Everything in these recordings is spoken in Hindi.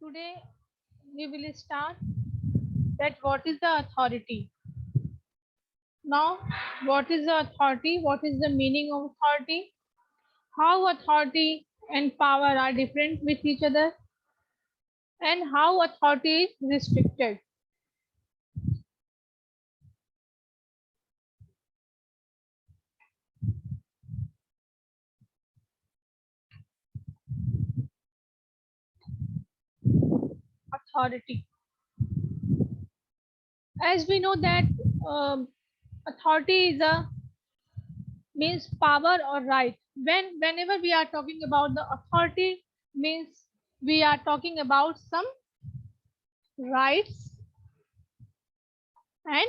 Today we will start that what is the authority. Now, what is the authority? What is the meaning of authority? How authority and power are different with each other, and how authority is restricted. Authority. As we know that authority is a means power or right. Whenever we are talking about the authority, means we are talking about some rights and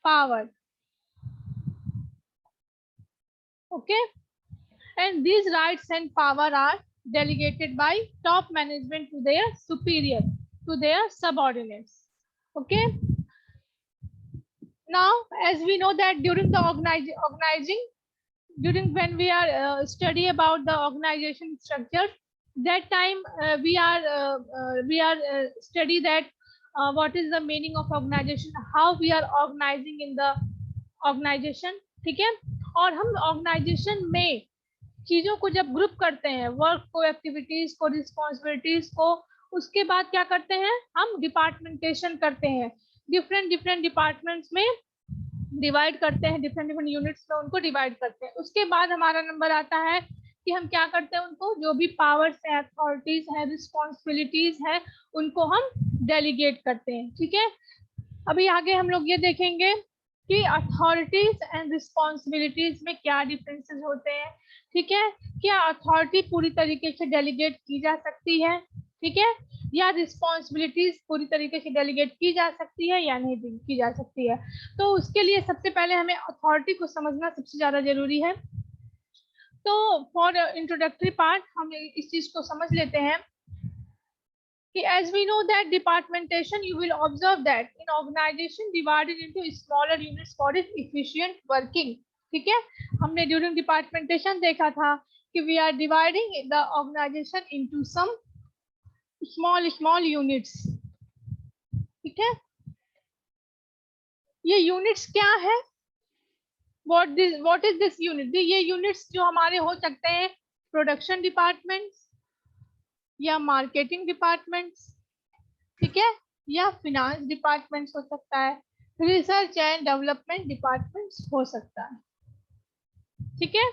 power. Okay, and these rights and power are delegated by top management to their superior, to their subordinates. Okay, now as we know that during the organizing, during when we are study about the organization structure, that time we are study that what is the meaning of organization, how we are organizing in the organization. ठीक है, और हम ऑर्गेनाइजेशन में चीजों को जब ग्रुप करते हैं, वर्क को, एक्टिविटीज को, रिस्पॉन्सिबिलिटीज को, उसके बाद क्या करते हैं, हम डिपार्टमेंटेशन करते हैं, डिफरेंट डिफरेंट डिपार्टमेंट्स में डिवाइड करते हैं, डिफरेंट डिफरेंट यूनिट्स में उनको डिवाइड करते हैं। उसके बाद हमारा नंबर आता है कि हम क्या करते हैं, उनको जो भी पावर्स है, अथॉरिटीज है, रिस्पॉन्सिबिलिटीज है, उनको हम डेलीगेट करते हैं। ठीक है, अभी आगे हम लोग ये देखेंगे कि अथॉरिटीज एंड रिस्पॉन्सिबिलिटीज में क्या डिफरेंसेस होते हैं। ठीक है, क्या अथॉरिटी पूरी तरीके से डेलीगेट की जा सकती है, ठीक है, या रिस्पॉन्सिबिलिटीज पूरी तरीके से डेलीगेट की जा सकती है या नहीं की जा सकती है। तो उसके लिए सबसे पहले हमें अथॉरिटी को समझना सबसे ज्यादा जरूरी है। तो फॉर इंट्रोडक्टरी पार्ट हम इस चीज को समझ लेते हैं कि as we know that departmentation, you will observe that in organization divided into smaller units for its efficient working. ठीक है, हमने during departmentation देखा था कि we are dividing the organization into some small units. ठीक है, ये units क्या है, what is this unit? ये units जो हमारे हो सकते हैं प्रोडक्शन डिपार्टमेंट्स या मार्केटिंग डिपार्टमेंट्स, ठीक है, या फिनांस डिपार्टमेंट्स हो सकता है, रिसर्च एंड डेवलपमेंट डिपार्टमेंट्स हो सकता है। ठीक है,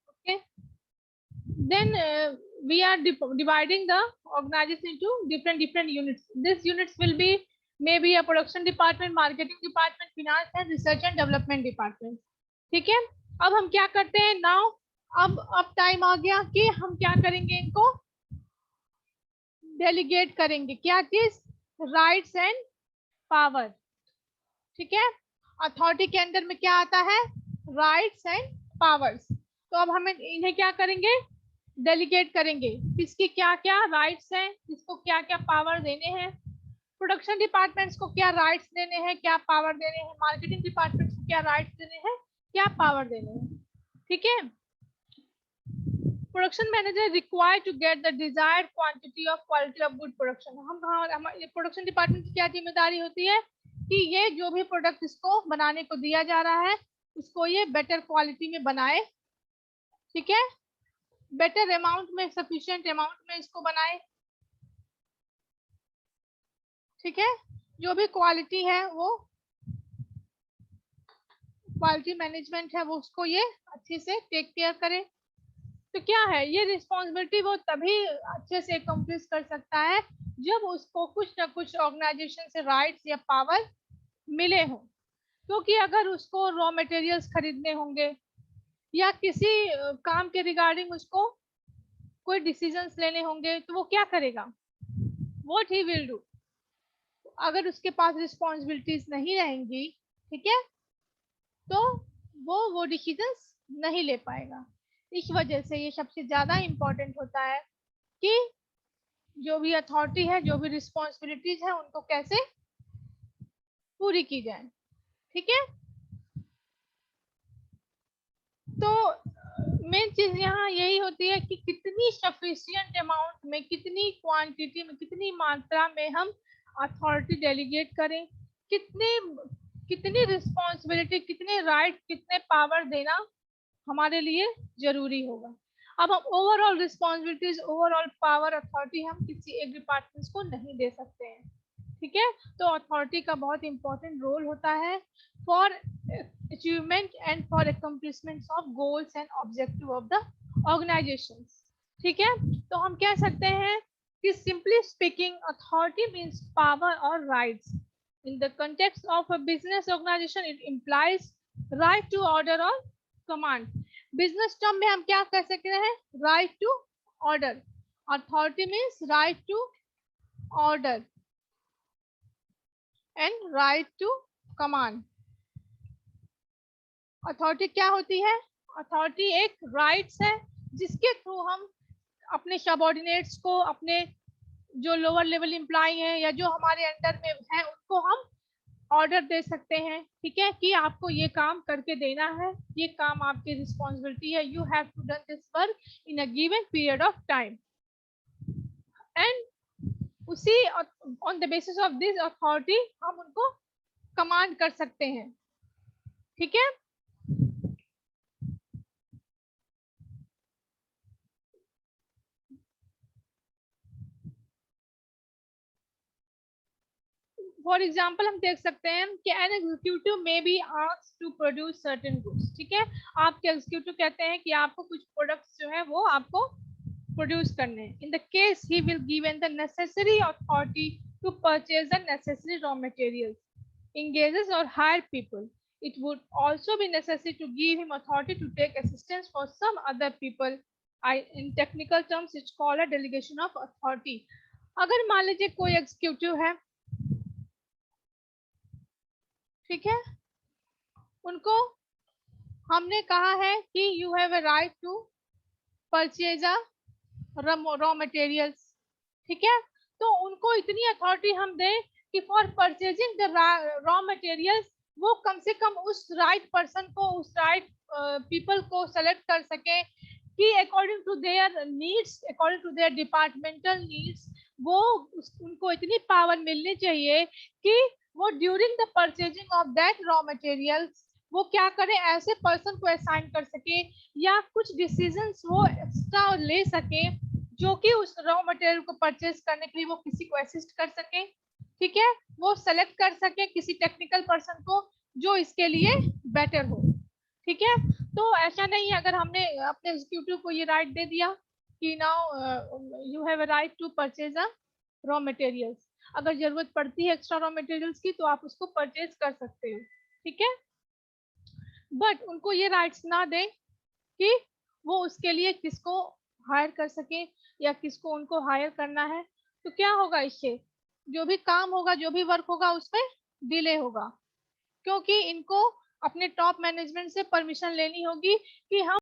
okay, then we are dividing the organization into different units. These units will be maybe a production department, marketing department, finance and research and development department. ठीक है, अब हम क्या करते हैं, नाउ अब टाइम आ गया कि हम क्या करेंगे, इनको डेलीगेट करेंगे। क्या चीज, राइट्स एंड पावर। ठीक है, अथॉरिटी के अंदर में क्या आता है, राइट्स एंड पावर्स। तो अब हम इन्हें क्या करेंगे, डेलीगेट करेंगे, किसकी क्या क्या राइट्स हैं, किसको क्या क्या पावर देने हैं। प्रोडक्शन डिपार्टमेंट्स को क्या राइट्स देने हैं, क्या पावर देने हैं, मार्केटिंग डिपार्टमेंट्स को क्या राइट्स देने हैं, क्या पावर देने हैं। ठीक है, production manager required to get the desired quantity of quality of good production. हमारे प्रोडक्शन डिपार्टमेंट की क्या जिम्मेदारी होती है कि ये जो भी प्रोडक्ट इसको बनाने को दिया जा रहा है, उसको ये बेटर क्वालिटी में बनाए। ठीक है, बेटर अमाउंट में, सफिशिएंट अमाउंट में इसको बनाए। ठीक है, जो भी क्वालिटी है, वो क्वालिटी मैनेजमेंट है, वो उसको ये अच्छे से टेक केयर करे। तो क्या है ये रिस्पॉन्सिबिलिटी, वो तभी अच्छे से अकम्प्लिश कर सकता है जब उसको कुछ ना कुछ ऑर्गेनाइजेशन से राइट्स या पावर मिले हो। क्योंकि अगर उसको रॉ मटेरियल्स खरीदने होंगे या किसी काम के रिगार्डिंग उसको कोई डिसीजंस लेने होंगे, तो वो क्या करेगा, व्हाट ही विल डू। अगर उसके पास रिस्पॉन्सिबिलिटीज नहीं रहेंगी, ठीक है, तो वो डिसीजंस नहीं ले पाएगा। इस वजह से ये सबसे ज्यादा इम्पोर्टेंट होता है कि जो भी अथॉरिटी है, जो भी रिस्पॉन्सिबिलिटीज है, उनको कैसे पूरी की जाए। ठीक है, तो मेन चीज यहाँ यही होती है कि कितनी सफिशिएंट अमाउंट में, कितनी क्वांटिटी में, कितनी मात्रा में हम अथॉरिटी डेलीगेट करें, कितने कितनी रिस्पॉन्सिबिलिटी, कितने राइट, कितने पावर देना हमारे लिए जरूरी होगा। अब हम overall responsibilities, overall power, authority हम किसी एक डिपार्टमेंट को नहीं दे सकते हैं। ठीक है, तो अथॉरिटी का बहुत इंपॉर्टेंट रोल होता है for achievement and for accomplishment of goals and objective of the organization. ठीक है, तो हम कह सकते हैं कि simply speaking authority means power और rights. In the context of a business organization, it implies right to order or command. Business term में हम क्या कह सकते हैं? Right to order. Authority means right to order and right to command. Authority क्या होती है? Authority एक rights है जिसके थ्रू हम अपने सबऑर्डिनेट्स को, अपने जो लोअर लेवल एम्प्लॉय हैं या जो हमारे अंडर में हैं, उनको हम ऑर्डर दे सकते हैं। ठीक है, कि आपको ये काम करके देना है, ये काम आपकी रिस्पॉन्सिबिलिटी है, you have to done this work in a given period of time, and उसी on the basis of this authority हम उनको कमांड कर सकते हैं। ठीक है, फॉर एग्जाम्पल हम देख सकते हैं कि an executive may be asked to produce certain goods. ठीक है, आपके एग्जीक्यूटिव कहते हैं कि आपको कुछ प्रोडक्ट्स जो है वो आपको प्रोड्यूस करने हैं। In the case he will given the necessary authority to purchase the necessary raw materials, engages or hire people. It would also be necessary to give him authority to take assistance for some other people. In technical terms, it's called a delegation of authority. अगर मान लीजिए कोई एग्जीक्यूटिव है, ठीक है, उनको हमने कहा है कि you have a right to purchase a raw materials. ठीक है, तो उनको इतनी अथॉरिटी हम दें कि for purchasing the raw materials वो कम से कम उस राइट पर्सन को, उस राइट पीपल को सेलेक्ट कर सके कि according to their needs, according to their departmental needs, वो उनको इतनी पावर मिलनी चाहिए कि वो during the purchasing of that raw materials वो क्या करें, ऐसे पर्सन को असाइन कर सके या कुछ डिसीजंस वो एक्स्ट्रा ले सके जो कि उस रॉ मटेरियल को परचेज करने के लिए वो किसी को असिस्ट कर सके। ठीक है, वो सेलेक्ट कर सके किसी टेक्निकल पर्सन को जो इसके लिए बेटर हो। ठीक है, तो ऐसा नहीं है अगर हमने अपने एग्जीक्यूटिव को ये राइट दे दिया कि now you have a right to purchase a raw materials, अगर जरूरत पड़ती है एक्स्ट्रा रॉ मटेरियल्स की तो आप उसको परचेज कर सकते हो। ठीक है, बट उनको ये राइट्स ना दें कि वो उसके लिए किसको हायर कर सके या किसको उनको हायर करना है, तो क्या होगा, इससे जो भी काम होगा, जो भी वर्क होगा उसमें डिले होगा, क्योंकि इनको अपने टॉप मैनेजमेंट से परमिशन लेनी होगी कि हम